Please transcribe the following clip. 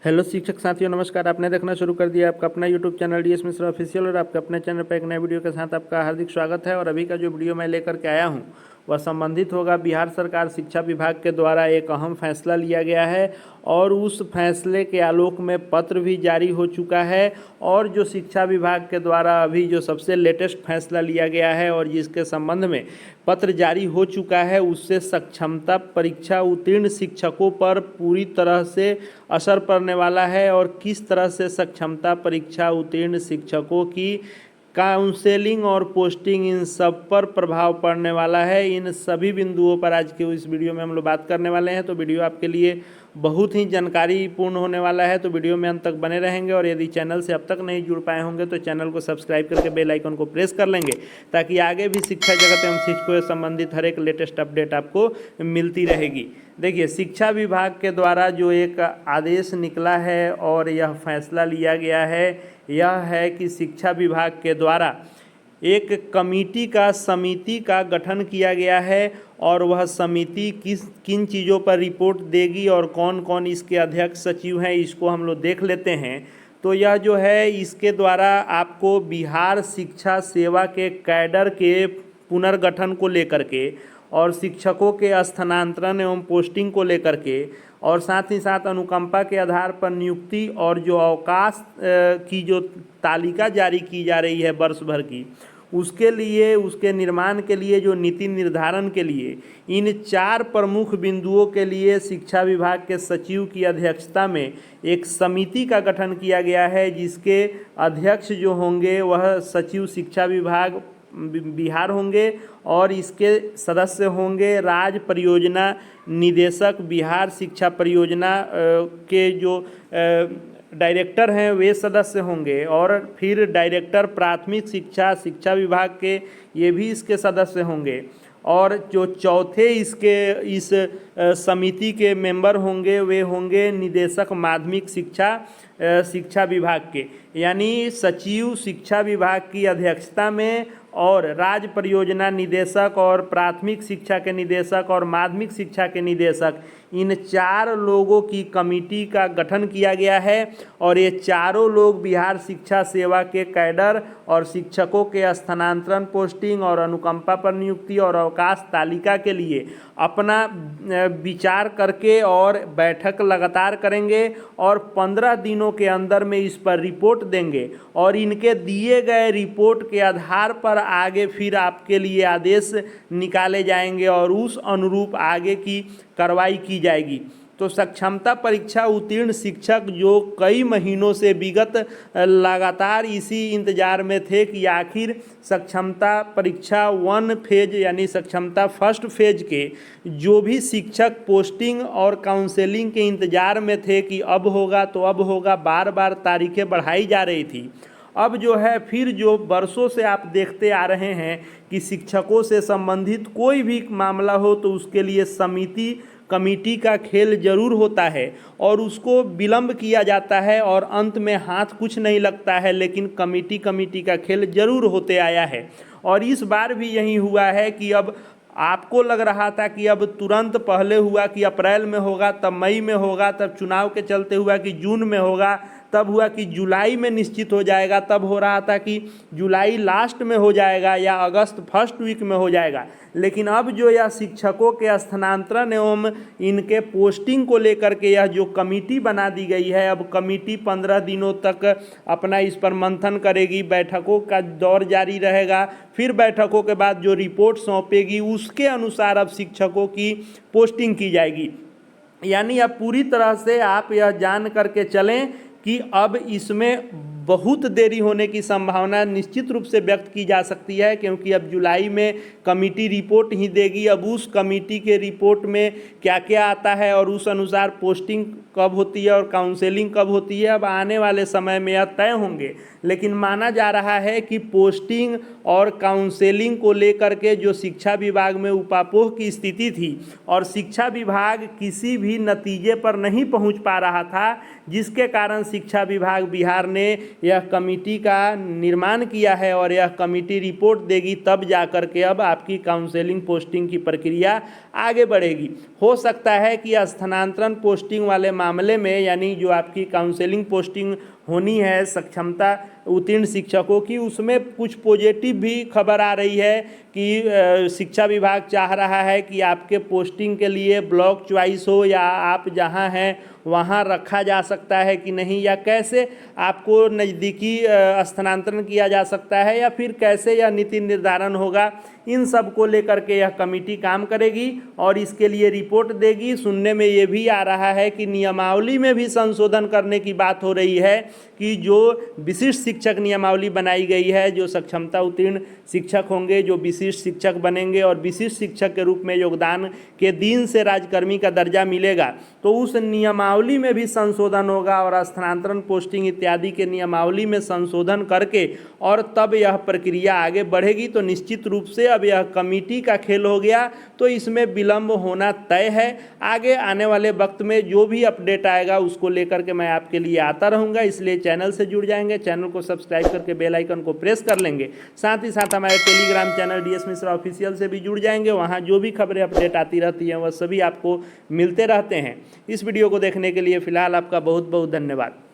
Hello शिक्षक साथियों, नमस्कार। आपने देखना शुरू कर दिया आपका अपना YouTube channel DS Mishra official और आपके अपने चैनल पर एक नए वीडियो के साथ आपका हार्दिक स्वागत है। और अभी का जो वीडियो मैं लेकर के आया हूं वह संबंधित होगा बिहार सरकार शिक्षा विभाग के द्वारा एक अहम फैसला लिया गया है और उस फैसले के आलोक में पत्र भी जारी हो चुका है। और जो शिक्षा विभाग के द्वारा अभी जो सबसे लेटेस्ट फैसला लिया गया है और जिसके संबंध में पत्र जारी हो चुका है, उससे सक्षमता परीक्षा उत्तीर्ण शिक्षकों पर पूरी तरह से असर पड़ने वाला है। और किस तरह से सक्षमता परीक्षा उत्तीर्ण शिक्षकों की काउंसेलिंग और पोस्टिंग, इन सब पर प्रभाव पड़ने वाला है। इन सभी बिंदुओं पर आज के इस वीडियो में हम लोग बात करने वाले हैं। तो वीडियो आपके लिए बहुत ही जानकारीपूर्ण होने वाला है, तो वीडियो में अंत तक बने रहेंगे। और यदि चैनल से अब तक नहीं जुड़ पाए होंगे तो चैनल को सब्सक्राइब करके बेल आइकन को प्रेस कर लेंगे, ताकि आगे भी शिक्षा जगत एवं शिक्षकों से संबंधित हर एक लेटेस्ट अपडेट आपको मिलती रहेगी। देखिए, शिक्षा विभाग के द्वारा जो एक आदेश निकला है और यह फैसला लिया गया है, यह है कि शिक्षा विभाग के द्वारा एक समिति का गठन किया गया है। और वह समिति किन चीज़ों पर रिपोर्ट देगी और कौन कौन इसके अध्यक्ष सचिव हैं, इसको हम लोग देख लेते हैं। तो यह जो है, इसके द्वारा आपको बिहार शिक्षा सेवा के कैडर के पुनर्गठन को लेकर के और शिक्षकों के स्थानांतरण एवं पोस्टिंग को लेकर के और साथ ही साथ अनुकंपा के आधार पर नियुक्ति और जो अवकाश की जो तालिका जारी की जा रही है वर्ष भर की, उसके लिए, उसके निर्माण के लिए, जो नीति निर्धारण के लिए, इन 4 प्रमुख बिंदुओं के लिए शिक्षा विभाग के सचिव की अध्यक्षता में एक समिति का गठन किया गया है, जिसके अध्यक्ष जो होंगे वह सचिव शिक्षा विभाग बिहार होंगे। और इसके सदस्य होंगे राज्य परियोजना निदेशक बिहार शिक्षा परियोजना के जो डायरेक्टर हैं वे सदस्य होंगे। और फिर डायरेक्टर प्राथमिक शिक्षा विभाग के ये भी इसके सदस्य होंगे। और जो चौथे इस समिति के मेंबर होंगे वे होंगे निदेशक माध्यमिक शिक्षा विभाग के, यानी सचिव शिक्षा विभाग की अध्यक्षता में और राज्य परियोजना निदेशक और प्राथमिक शिक्षा के निदेशक और माध्यमिक शिक्षा के निदेशक, इन 4 लोगों की कमेटी का गठन किया गया है। और ये चारों लोग बिहार शिक्षा सेवा के कैडर और शिक्षकों के स्थानांतरण, पोस्टिंग और अनुकंपा पर नियुक्ति और अवकाश तालिका के लिए अपना विचार करके और बैठक लगातार करेंगे और 15 दिनों के अंदर में इस पर रिपोर्ट देंगे। और इनके दिए गए रिपोर्ट के आधार पर आगे फिर आपके लिए आदेश निकाले जाएंगे और उस अनुरूप आगे की कार्रवाई की जाएगी। तो सक्षमता परीक्षा उत्तीर्ण शिक्षक जो कई महीनों से विगत लगातार इसी इंतजार में थे कि आखिर सक्षमता परीक्षा 1 फेज यानी सक्षमता फर्स्ट फेज के जो भी शिक्षक पोस्टिंग और काउंसलिंग के इंतजार में थे कि अब होगा तो अब होगा, बार बार तारीखें बढ़ाई जा रही थी। अब जो है, फिर जो वर्षों से आप देखते आ रहे हैं कि शिक्षकों से संबंधित कोई भी मामला हो तो उसके लिए कमेटी का खेल जरूर होता है और उसको विलंब किया जाता है और अंत में हाथ कुछ नहीं लगता है, लेकिन कमेटी का खेल जरूर होते आया है। और इस बार भी यही हुआ है कि अब आपको लग रहा था कि अब तुरंत पहले हुआ कि अप्रैल में होगा, तब मई में होगा, तब चुनाव के चलते हुआ कि जून में होगा, तब हुआ कि जुलाई में निश्चित हो जाएगा, तब हो रहा था कि जुलाई लास्ट में हो जाएगा या अगस्त फर्स्ट वीक में हो जाएगा। लेकिन अब जो यह शिक्षकों के स्थानांतरण एवं इनके पोस्टिंग को लेकर के यह जो कमेटी बना दी गई है, अब कमेटी 15 दिनों तक अपना इस पर मंथन करेगी, बैठकों का दौर जारी रहेगा। फिर बैठकों के बाद जो रिपोर्ट सौंपेगी उसके अनुसार अब शिक्षकों की पोस्टिंग की जाएगी। यानी अब पूरी तरह से आप यह जान करके चलें कि अब इसमें बहुत देरी होने की संभावना निश्चित रूप से व्यक्त की जा सकती है, क्योंकि अब जुलाई में कमेटी रिपोर्ट ही देगी। अब उस कमेटी के रिपोर्ट में क्या क्या आता है और उस अनुसार पोस्टिंग कब होती है और काउंसलिंग कब होती है, अब आने वाले समय में यह तय होंगे। लेकिन माना जा रहा है कि पोस्टिंग और काउंसलिंग को लेकर के जो शिक्षा विभाग में उपापोह की स्थिति थी और शिक्षा विभाग किसी भी नतीजे पर नहीं पहुंच पा रहा था, जिसके कारण शिक्षा विभाग बिहार ने यह कमेटी का निर्माण किया है और यह कमेटी रिपोर्ट देगी, तब जाकर के अब आपकी काउंसलिंग पोस्टिंग की प्रक्रिया आगे बढ़ेगी। हो सकता है कि स्थानांतरण पोस्टिंग वाले मामले में, यानी जो आपकी काउंसलिंग पोस्टिंग होनी है सक्षमता उत्तीर्ण शिक्षकों की, उसमें कुछ पॉजिटिव भी खबर आ रही है कि शिक्षा विभाग चाह रहा है कि आपके पोस्टिंग के लिए ब्लॉक चॉइस हो या आप जहां हैं वहां रखा जा सकता है कि नहीं, या कैसे आपको नज़दीकी स्थानांतरण किया जा सकता है, या फिर कैसे यह नीति निर्धारण होगा। इन सब को लेकर के यह कमेटी काम करेगी और इसके लिए रिपोर्ट देगी। सुनने में ये भी आ रहा है कि नियमावली में भी संशोधन करने की बात हो रही है कि जो विशिष्ट शिक्षक नियमावली बनाई गई है, जो सक्षमता उत्तीर्ण शिक्षक होंगे, जो विशिष्ट शिक्षक बनेंगे और विशिष्ट शिक्षक के रूप में योगदान के दिन से राजकर्मी का दर्जा मिलेगा, तो उस नियमावली में भी संशोधन होगा और स्थानांतरण पोस्टिंग इत्यादि के नियमावली में संशोधन करके और तब यह प्रक्रिया आगे बढ़ेगी। तो निश्चित रूप से अब यह कमेटी का खेल हो गया, तो इसमें विलंब होना तय है। आगे आने वाले वक्त में जो भी अपडेट आएगा उसको लेकर के मैं आपके लिए आता रहूँगा, इसलिए चैनल से जुड़ जाएंगे, चैनल को सब्सक्राइब करके बेल आइकन को प्रेस कर लेंगे। साथ ही साथ हमारे Telegram channel DS Mishra official से भी जुड़ जाएंगे, वहाँ जो भी खबरें अपडेट आती रहती हैं वह सभी आपको मिलते रहते हैं। इस वीडियो को देखने के लिए फ़िलहाल आपका बहुत बहुत धन्यवाद।